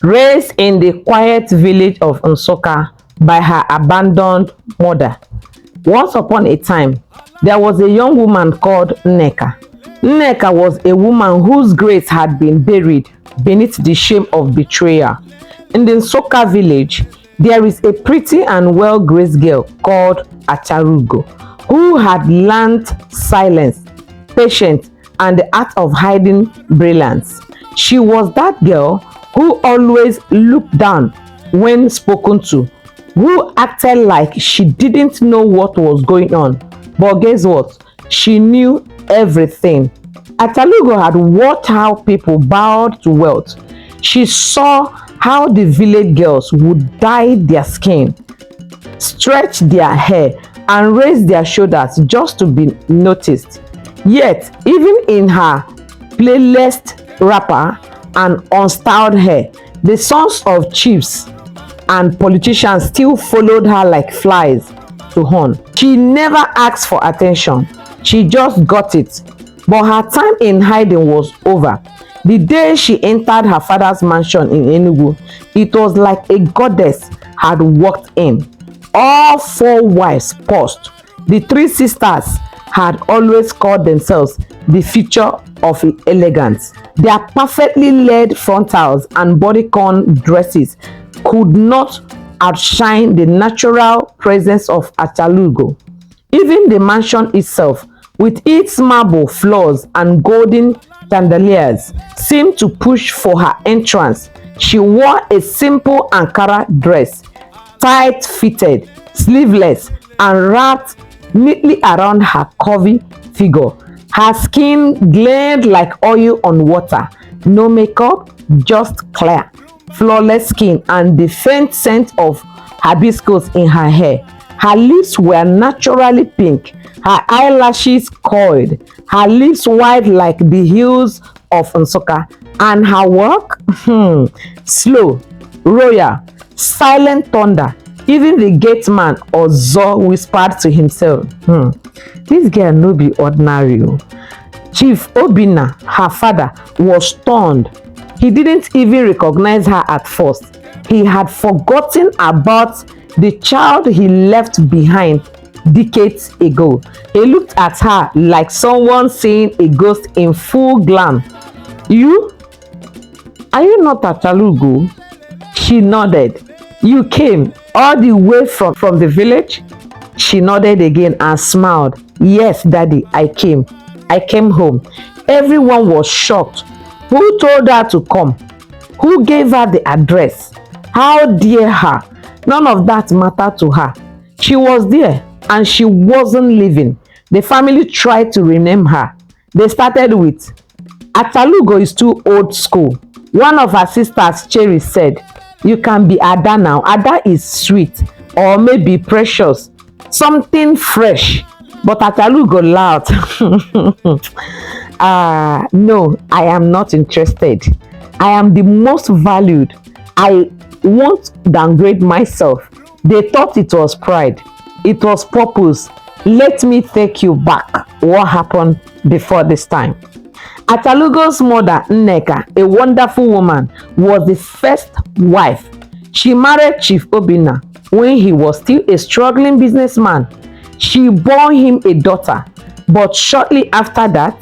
Raised in the quiet village of Nsukka by her abandoned mother. Once upon a time, there was a young woman called Nneka. Nneka was a woman whose grace had been buried beneath the shame of betrayal. In the Nsukka village, there is a pretty and well-graced girl called Acharaugo, who had learned silence, patience, and the art of hiding brilliance. She was that girl who always looked down when spoken to, who acted like she didn't know what was going on. But guess what? She knew everything. Acharaugo had watched how people bowed to wealth. She saw how the village girls would dye their skin, stretch their hair, and raise their shoulders just to be noticed. Yet, even in her playlist wrapper and unstyled hair, the sons of chiefs and politicians still followed her like flies to horn. She never asked for attention, she just got it. But her time in hiding was over. The day she entered her father's mansion in Enugu, it was like a goddess had walked in. All four wives paused. The three sisters had always called themselves the future of elegance. Their perfectly laid frontals and bodycon dresses could not outshine the natural presence of Acharaugo. Even the mansion itself, with its marble floors and golden chandeliers, seemed to push for her entrance. She wore a simple Ankara dress, tight-fitted, sleeveless, and wrapped neatly around her curvy figure. Her skin glared like oil on water. No makeup, just clear, flawless skin and the faint scent of hibiscus in her hair. Her lips were naturally pink, her eyelashes coiled, her lips wide like the hills of Nsukka, and her walk, slow, royal, silent thunder. Even the gateman Ozo whispered to himself, this girl no be ordinary. Chief Obinna, her father, was stunned. He didn't even recognize her at first. He had forgotten about the child he left behind decades ago. He looked at her like someone seeing a ghost in full glam. You? Are you not Acharaugo? She nodded. You came all the way from the village? She nodded again and smiled. Yes, Daddy, I came. I came home. Everyone was shocked. Who told her to come? Who gave her the address? How dare her? None of that mattered to her. She was there and she wasn't leaving. The family tried to rename her. They started with, Acharaugo is too old school. One of her sisters, Cherry, said, you can be Ada now. Ada is sweet or maybe precious. Something fresh. But Acharaugo laughed. No, I am not interested. I am the most valued. I won't downgrade myself. They thought it was pride. It was purpose. Let me take you back. What happened before this time? Acharaugo's mother, Nneka, a wonderful woman, was the first wife. She married Chief Obinna when he was still a struggling businessman. She bore him a daughter, but shortly after that,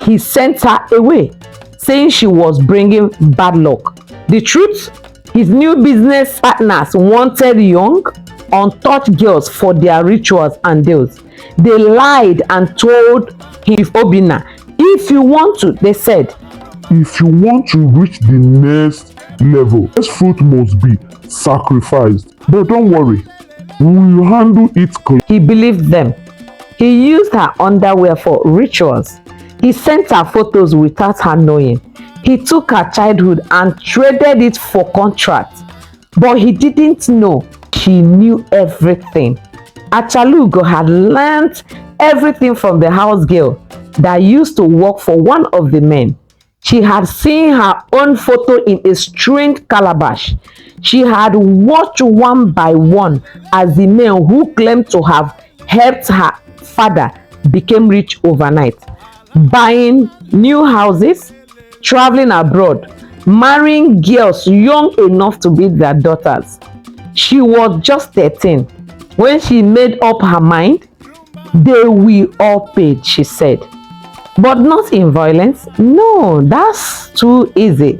he sent her away, saying she was bringing bad luck. The truth? His new business partners wanted young, untouched girls for their rituals and deals. They lied and told Chief Obinna, if you want to, they said, if you want to reach the next level, this fruit must be sacrificed. But don't worry, we will handle it clean. He believed them. He used her underwear for rituals. He sent her photos without her knowing. He took her childhood and traded it for contracts. But he didn't know she knew everything. Acharaugo had learned everything from the house girl that used to work for one of the men. She had seen her own photo in a strange calabash. She had watched one by one as the men who claimed to have helped her father became rich overnight, buying new houses, traveling abroad, marrying girls young enough to be their daughters. She was just 13 when she made up her mind. They will all pay, she said. But not in violence. No, that's too easy.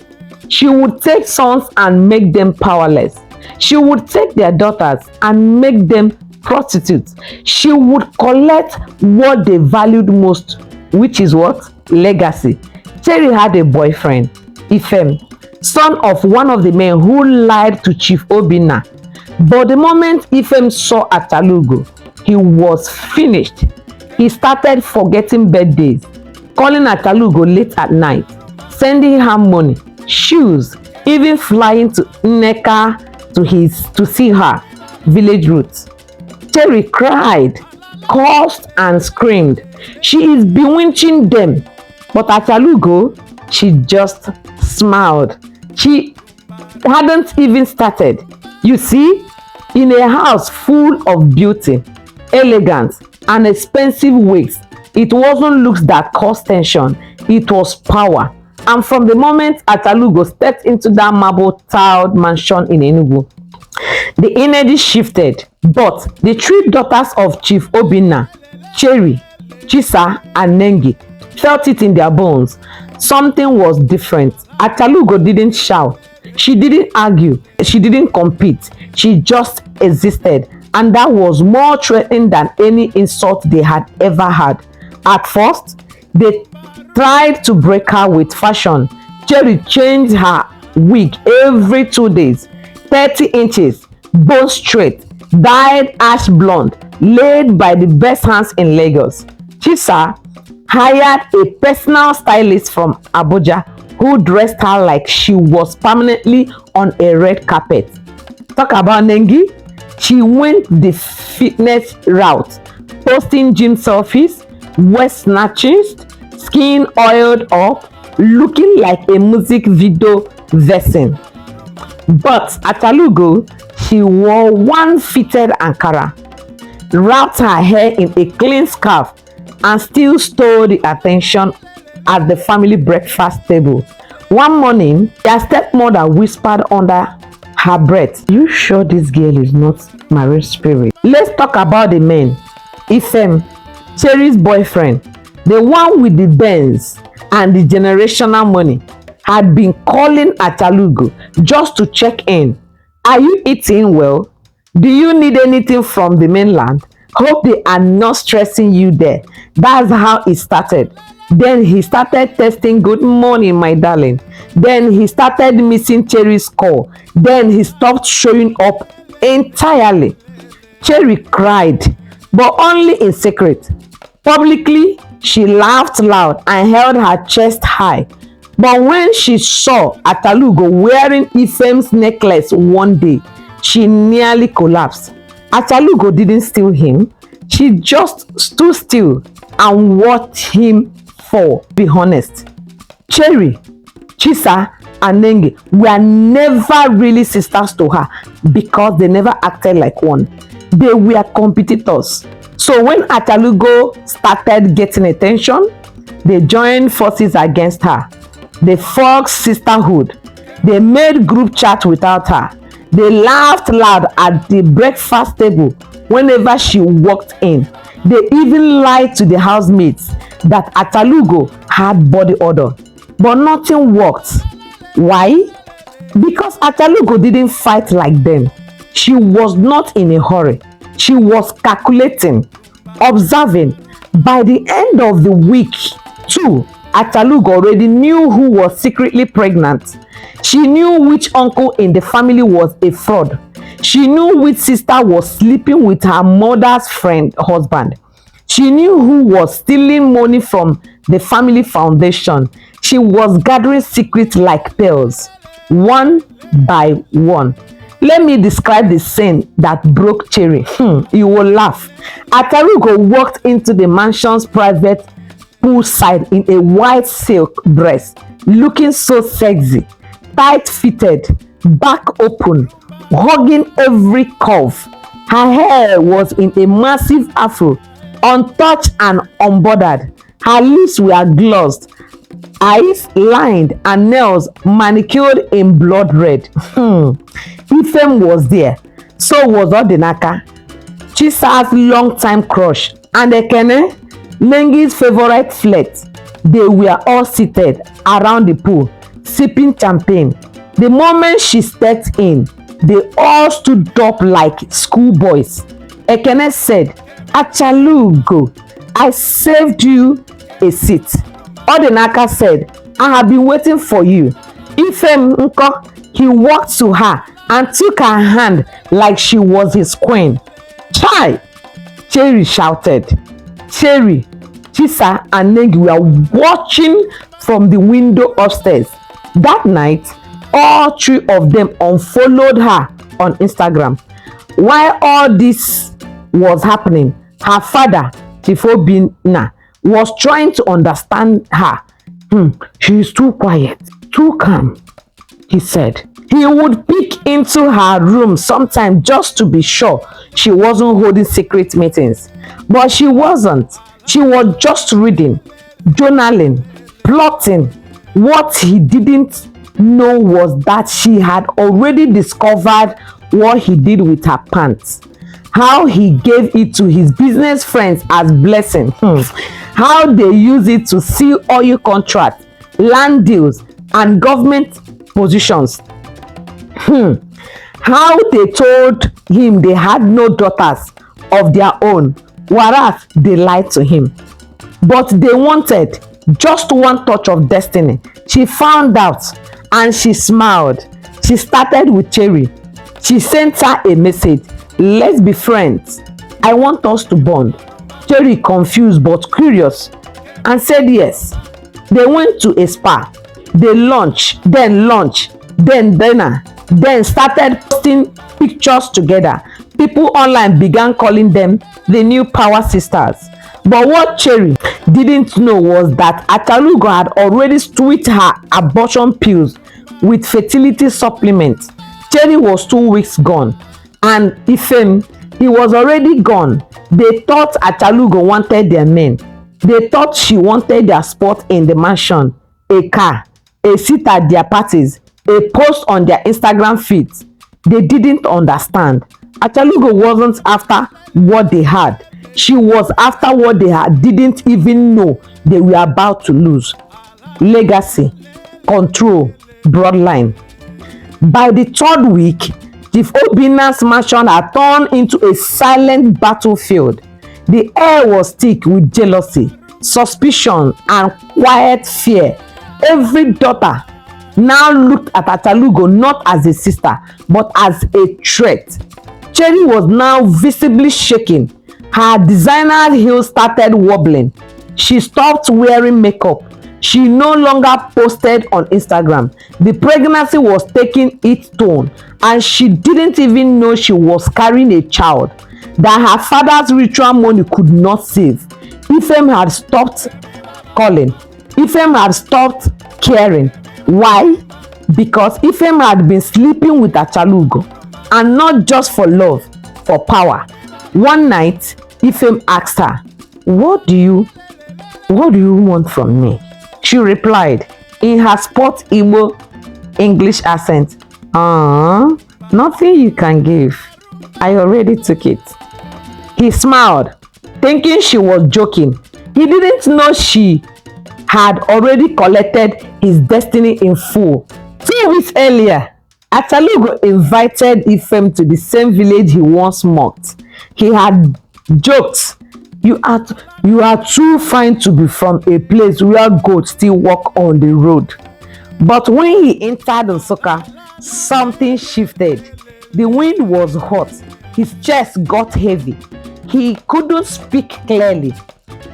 She would take sons and make them powerless. She would take their daughters and make them prostitutes. She would collect what they valued most, which is what? Legacy. Terry had a boyfriend, Ifem, son of one of the men who lied to Chief Obinna. But the moment Ifem saw Acharaugo, he was finished. He started forgetting birthdays, calling Acharaugo late at night, sending her money, shoes, even flying to Nneka to see her village roots. Terry cried, cursed and screamed. She is bewitching them. But Acharaugo, she just smiled. She hadn't even started. You see, in a house full of beauty, elegance, and expensive wigs, it wasn't looks that caused tension, it was power. And from the moment Acharaugo stepped into that marble-tiled mansion in Enugu, the energy shifted. But the three daughters of Chief Obinna, Cherry, Chisa, and Nengi, felt it in their bones. Something was different. Acharaugo didn't shout. She didn't argue. She didn't compete. She just existed. And that was more threatening than any insult they had ever had. At first, they tried to break her with fashion. Cherry changed her wig every 2 days, 30 inches, bone straight, dyed ash blonde, laid by the best hands in Lagos. Chisa hired a personal stylist from Abuja who dressed her like she was permanently on a red carpet. Talk about Nengi. She went the fitness route, posting gym selfies, waist snatches, skin oiled up, looking like a music video vixen. But Acharaugo, she wore one fitted Ankara, wrapped her hair in a clean scarf, and still stole the attention at the family breakfast table. One morning, their stepmother whispered under her breath, "You sure this girl is not married spirit?" Let's talk about the men. Ifem, Cherry's boyfriend, the one with the Benz and the generational money, had been calling Acharaugo just to check in. Are you eating well? Do you need anything from the mainland? Hope they are not stressing you there. That's how it started. Then he started texting, "Good morning, my darling." Then he started missing Cherry's call. Then he stopped showing up entirely. Cherry cried, but only in secret. Publicly, she laughed loud and held her chest high. But when she saw Acharaugo wearing Ifem's necklace one day, she nearly collapsed. Acharaugo didn't steal him. She just stood still and watched him fall. Be honest, Cherry, Chisa, and Nengi were never really sisters to her because they never acted like one. They were competitors. So when Acharaugo started getting attention, they joined forces against her. They forged sisterhood. They made group chat without her. They laughed loud at the breakfast table whenever she walked in. They even lied to the housemates that Acharaugo had body odor. But nothing worked. Why? Because Acharaugo didn't fight like them. She was not in a hurry. She was calculating, observing. By the end of the week, too, Acharaugo already knew who was secretly pregnant. She knew which uncle in the family was a fraud. She knew which sister was sleeping with her mother's friend husband. She knew who was stealing money from the family foundation. She was gathering secrets like pearls, one by one. Let me describe the scene that broke Cherry. You will laugh. Acharaugo walked into the mansion's private poolside in a white silk dress, looking so sexy, tight-fitted, back open, hugging every curve. Her hair was in a massive afro, untouched and unbordered. Her lips were glossed, eyes lined and nails manicured in blood red. Ifem was there, so was Odinaka, Chisa's longtime crush, and Ekene, Nengi's favorite flirt. They were all seated around the pool, sipping champagne. The moment she stepped in, they all stood up like schoolboys. Ekene said, "Acharaugo, I saved you a seat." Odinaka said, "I have been waiting for you." Ifem nko, he walked to her and took her hand like she was his queen. "Chai!" Cherry shouted. Cherry, Chisa and Nengi were watching from the window upstairs. That night, all three of them unfollowed her on Instagram. While all this was happening, her father, Chief Obinna, was trying to understand her. She is too quiet, too calm, he said. He would peek into her room sometime just to be sure she wasn't holding secret meetings. But she wasn't. She was just reading, journaling, plotting. What he didn't know was that she had already discovered what he did with her pants. How he gave it to his business friends as blessing. How they use it to seal oil contracts, land deals, and government positions. How they told him they had no daughters of their own, whereas they lied to him. But they wanted just one touch of destiny. She found out and she smiled. She started with Cherry. She sent her a message. "Let's be friends. I want us to bond." Cherry, confused but curious, and said yes. They went to a spa. They lunch, then dinner, then started posting pictures together. People online began calling them the new Power Sisters. But what Cherry didn't know was that Acharaugo had already switched her abortion pills with fertility supplements. Cherry was 2 weeks gone, and Ifem, he was already gone. They thought Acharaugo wanted their men. They thought she wanted their spot in the mansion, a car, a seat at their parties, a post on their Instagram feeds. They didn't understand. Acharaugo wasn't after what they had. She was after what they didn't even know they were about to lose. Legacy, control, bloodline. By the third week, Chief Obinna's mansion had turned into a silent battlefield. The air was thick with jealousy, suspicion, and quiet fear. Every daughter now looked at Acharaugo not as a sister, but as a threat. Cherry was now visibly shaking. Her designer heels started wobbling. She stopped wearing makeup. She no longer posted on Instagram. The pregnancy was taking its toll, and she didn't even know she was carrying a child that her father's ritual money could not save. Ifem had stopped calling. Ifem had stopped caring. Why? Because Ifem had been sleeping with Acharaugo, and not just for love, for power. One night, Ifem asked her, What do you want from me?" She replied in her sport Igbo English accent, "Nothing you can give. I already took it." He smiled, thinking she was joking. He didn't know she had already collected his destiny in full. 2 weeks earlier, Acharaugo invited Ifem to the same village he once mocked. He had joked, You are too fine to be from a place where goats still walk on the road." But when he entered Nsukka, something shifted. The wind was hot. His chest got heavy. He couldn't speak clearly.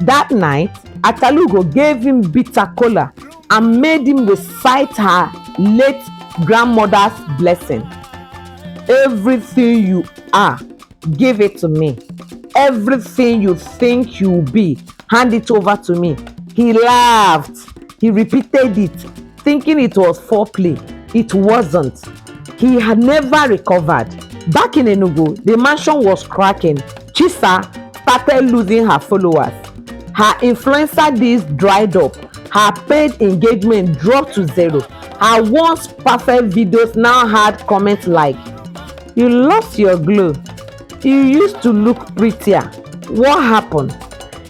That night, Acharaugo gave him bitter cola and made him recite her late grandmother's blessing. "Everything you are, give it to me. Everything you think you'll be, hand it over to me." He laughed. He repeated it, thinking it was foreplay. It wasn't. He had never recovered. Back in Enugu, the mansion was cracking. Chisa started losing her followers. Her influencer days dried up. Her paid engagement dropped to zero. Her once perfect videos now had comments like, "You lost your glow. You used to look prettier. What happened?"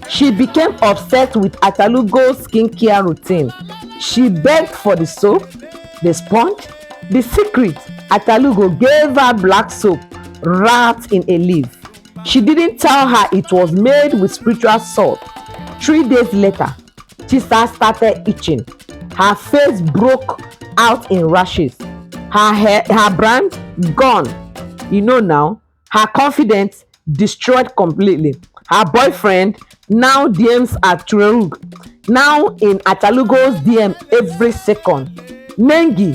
She became obsessed with Acharaugo's skincare routine. She begged for the soap, the sponge, the secret. Acharaugo gave her black soap wrapped in a leaf. She didn't tell her it was made with spiritual salt. 3 days later, Chisa started itching. Her face broke out in rashes. Her brand gone. You know now, her confidence destroyed completely. Her boyfriend now DMs Acharaugo, now in Acharaugo's DM every second. Nengi,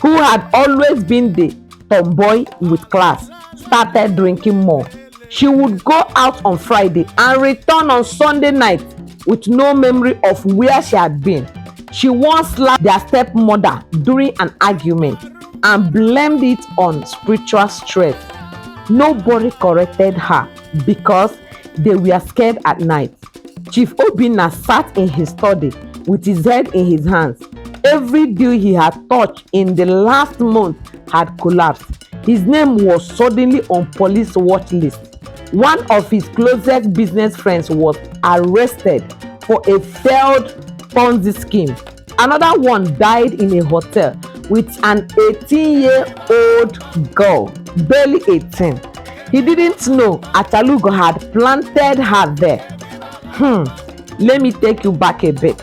who had always been the tomboy with class, started drinking more. She would go out on Friday and return on Sunday night with no memory of where she had been. She once slapped their stepmother during an argument and blamed it on spiritual stress. Nobody corrected her because they were scared at night. Chief Obinna sat in his study with his head in his hands. Every deal he had touched in the last month had collapsed. His name was suddenly on police watch list. One of his closest business friends was arrested for a failed Ponzi scheme. Another one died in a hotel with an 18-year-old girl, barely 18. He didn't know Acharaugo had planted her there. Let me take you back a bit.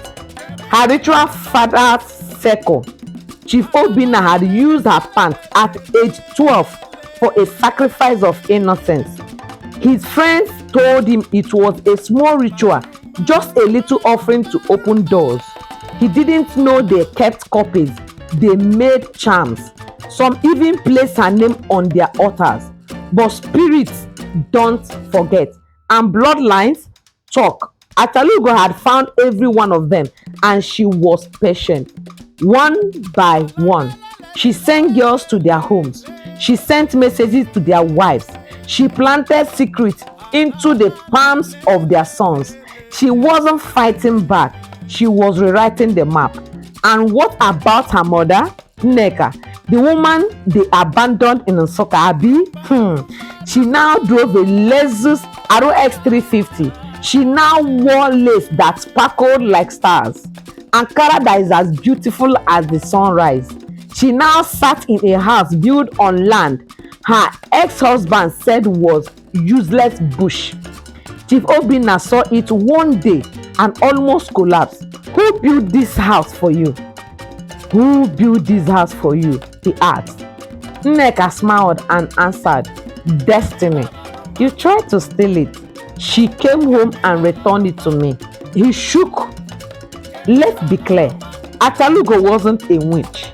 Her ritual father's circle. Chief Obinna had used her pants at age 12 for a sacrifice of innocence. His friends told him it was a small ritual, just a little offering to open doors. He didn't know they kept copies. They made charms. Some even placed her name on their altars. But spirits don't forget, and bloodlines talk. Acharaugo had found every one of them, and she was patient. One by one, she sent girls to their homes. She sent messages to their wives. She planted secrets into the palms of their sons. She wasn't fighting back. She was rewriting the map. And what about her mother, Nneka, the woman they abandoned in Nsukka, Abi? She now drove a Lexus RX 350. She now wore lace that sparkled like stars, Ankara that is as beautiful as the sunrise. She now sat in a house built on land her ex-husband said was useless bush. Chief Obinna saw it one day and almost collapsed. "Who built this house for you? Who built this house for you?" he asked. Nneka smiled and answered, "Destiny. You tried to steal it. She came home and returned it to me." He shook. Let's be clear, Acharaugo wasn't a witch.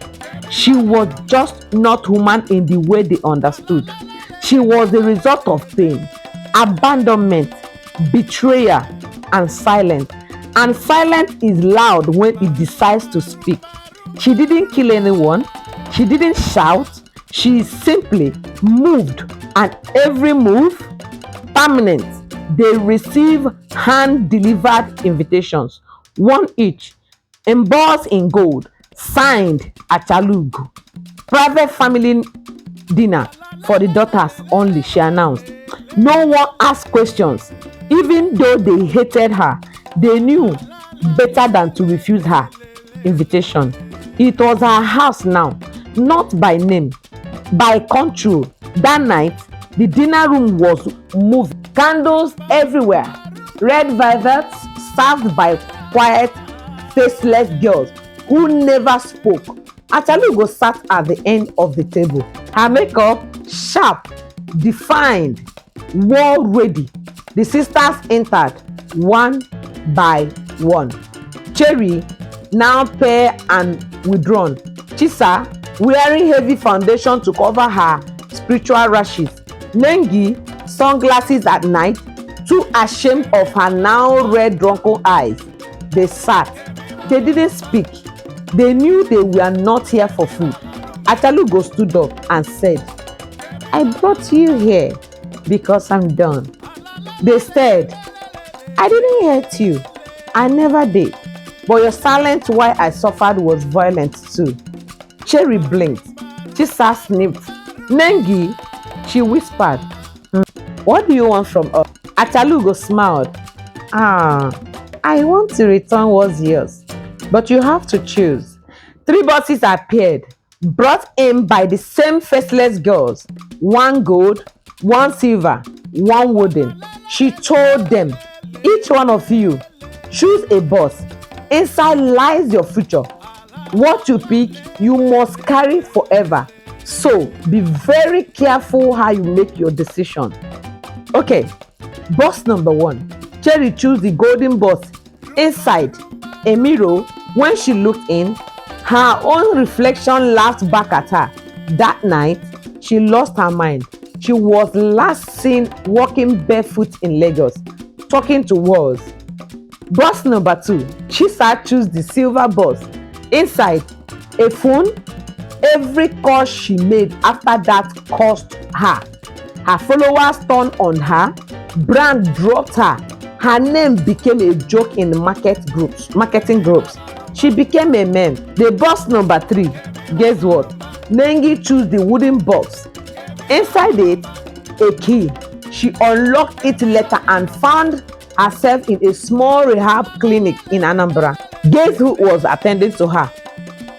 She was just not human in the way they understood. She was the result of pain, abandonment, betrayal, and silence. And silence is loud when it decides to speak. She didn't kill anyone. She didn't shout. She simply moved, and every move, permanent. They receive hand-delivered invitations, one each, embossed in gold, signed Acharaugo. Private family dinner for the daughters only, she announced. No one asked questions. Even though they hated her, they knew better than to refuse her invitation. It was her house now, not by name, by control. That night, the dinner room was moved. Candles everywhere. Red velvets served by quiet, faceless girls who never spoke. Acharaugo sat at the end of the table. Her makeup sharp, defined, war ready. The sisters entered one by one. Cherry, now pale and withdrawn. Chisa, wearing heavy foundation to cover her spiritual rashes. Nengi, sunglasses at night, too ashamed of her now red drunken eyes. They sat. They didn't speak. They knew they were not here for food. Acharaugo stood up and said, "I brought you here because I'm done." They stared. "I didn't hurt you. I never did." but your silence while I suffered was violent too. Cherry blinked. Chisa sniffed. Nengi, she whispered, what do you want from us? Acharaugo smiled. I want to return what's yours, but you have to choose. 3 boxes appeared, brought in by the same faceless girls. 1 gold, 1 silver, 1 wooden. She told them, each one of you, choose a box. Inside lies your future. What you pick, you must carry forever. So be very careful how you make your decision. Okay, box number 1. Cherry chose the golden box. Inside a mirror, when she looked in, her own reflection laughed back at her. That night, she lost her mind. She was last seen walking barefoot in Lagos, talking to walls. Box number 2. Chisa chose the silver box. Inside, a phone. Every call she made after that cost her. Her followers turned on her. Brand dropped her. Her name became a joke in marketing groups. She became a meme. The box number 3. Guess what? Nengi chose the wooden box. Inside it, a key. She unlocked it later and found herself in a small rehab clinic in Anambra. Guess who was attending to her?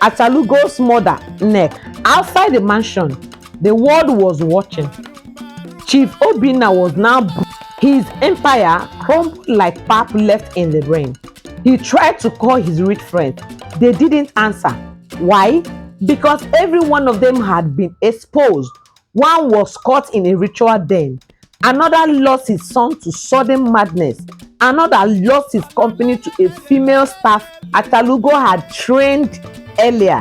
Acharaugo's mother, Nek. Outside the mansion, the world was watching. Chief Obinna was now his empire crumbled like pap left in the rain. He tried to call his rich friends. They didn't answer. Why? Because every one of them had been exposed. One was caught in a ritual den. Another lost his son to sudden madness. Another lost his company to a female staff Acharaugo had trained earlier.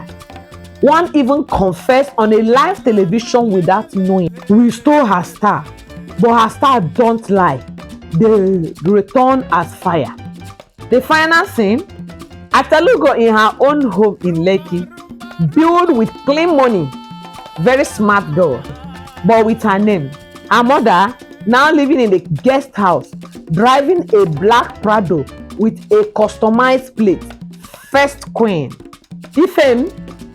One even confessed on a live television without knowing. We stole her star, but her star don't lie. They return as fire. The final scene, Acharaugo in her own home in Lekki, built with clean money. Very smart girl, but with her name. Her mother now living in the guest house, driving a black Prado with a customized plate. First queen. Ifem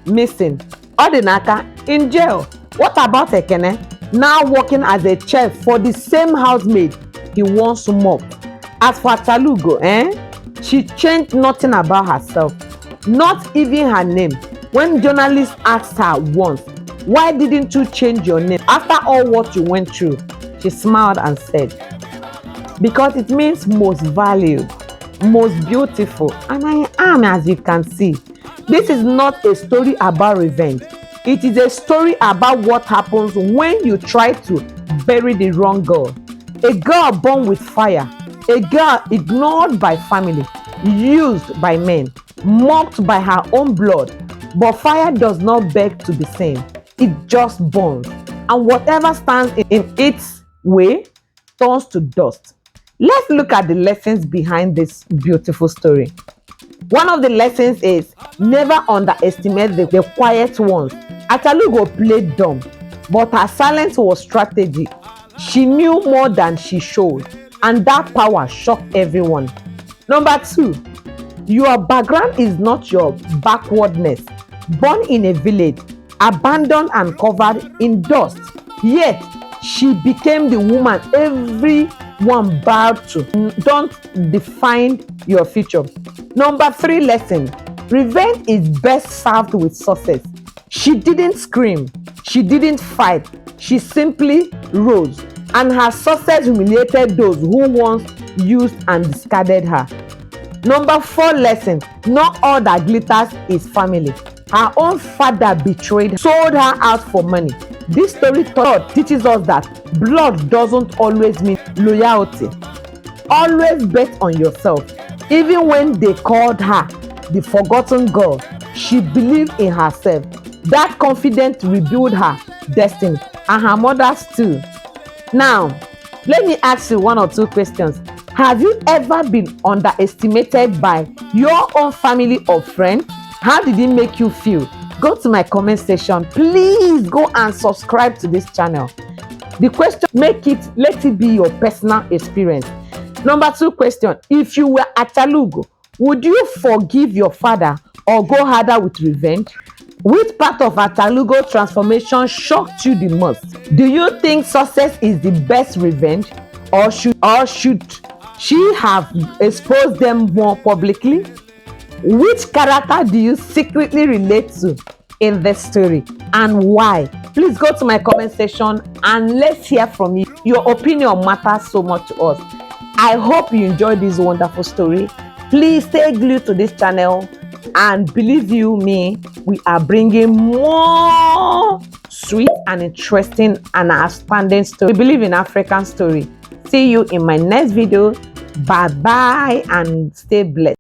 missing. Odinaka in jail. What about Ekene? Now working as a chef for the same housemaid he once mocked. As for Acharaugo, she changed nothing about herself, not even her name. When journalists asked her once, why didn't you change your name after all what you went through? She smiled and said, because it means most valued, most beautiful, and I am, as you can see. This is not a story about revenge. It is a story about what happens when you try to bury the wrong girl. A girl born with fire, a girl ignored by family, used by men, mocked by her own blood. But fire does not beg to be seen. It just burns, and whatever stands in its way turns to dust. Let's look at the lessons behind this beautiful story. One of the lessons is never underestimate the quiet ones. Acharaugo played dumb, but her silence was strategy. She knew more than she showed, and that power shocked everyone. Number 2, your background is not your backwardness. Born in a village, abandoned and covered in dust, yet she became the woman everyone bowed to. Don't define your future. Number 3 lesson, revenge is best served with success. She didn't scream, she didn't fight, she simply rose, and her success humiliated those who once used and discarded her. Number 4 lesson, not all that glitters is family. Her own father betrayed her, sold her out for money. This story teaches us that blood doesn't always mean loyalty. Always bet on yourself. Even when they called her the forgotten girl, she believed in herself. That confidence rebuilt her destiny, and her mother's too. Now, let me ask you 1 or 2 questions. Have you ever been underestimated by your own family or friend? How did it make you feel? Go to my comment section. Please go and subscribe to this channel. The question, let it be your personal experience. Number 2 question, if you were Acharaugo, Would you forgive your father or go harder with revenge? Which part of Acharaugo transformation shocked you the most? Do you think success is the best revenge, or should she have exposed them more publicly? Which character do you secretly relate to in this story, and why? Please go to my comment section and let's hear from you. Your opinion matters so much to us. I hope you enjoyed this wonderful story. Please stay glued to this channel, and believe you me, we are bringing more sweet and interesting and outstanding story. We believe in African story. See you in my next video. Bye bye and stay blessed.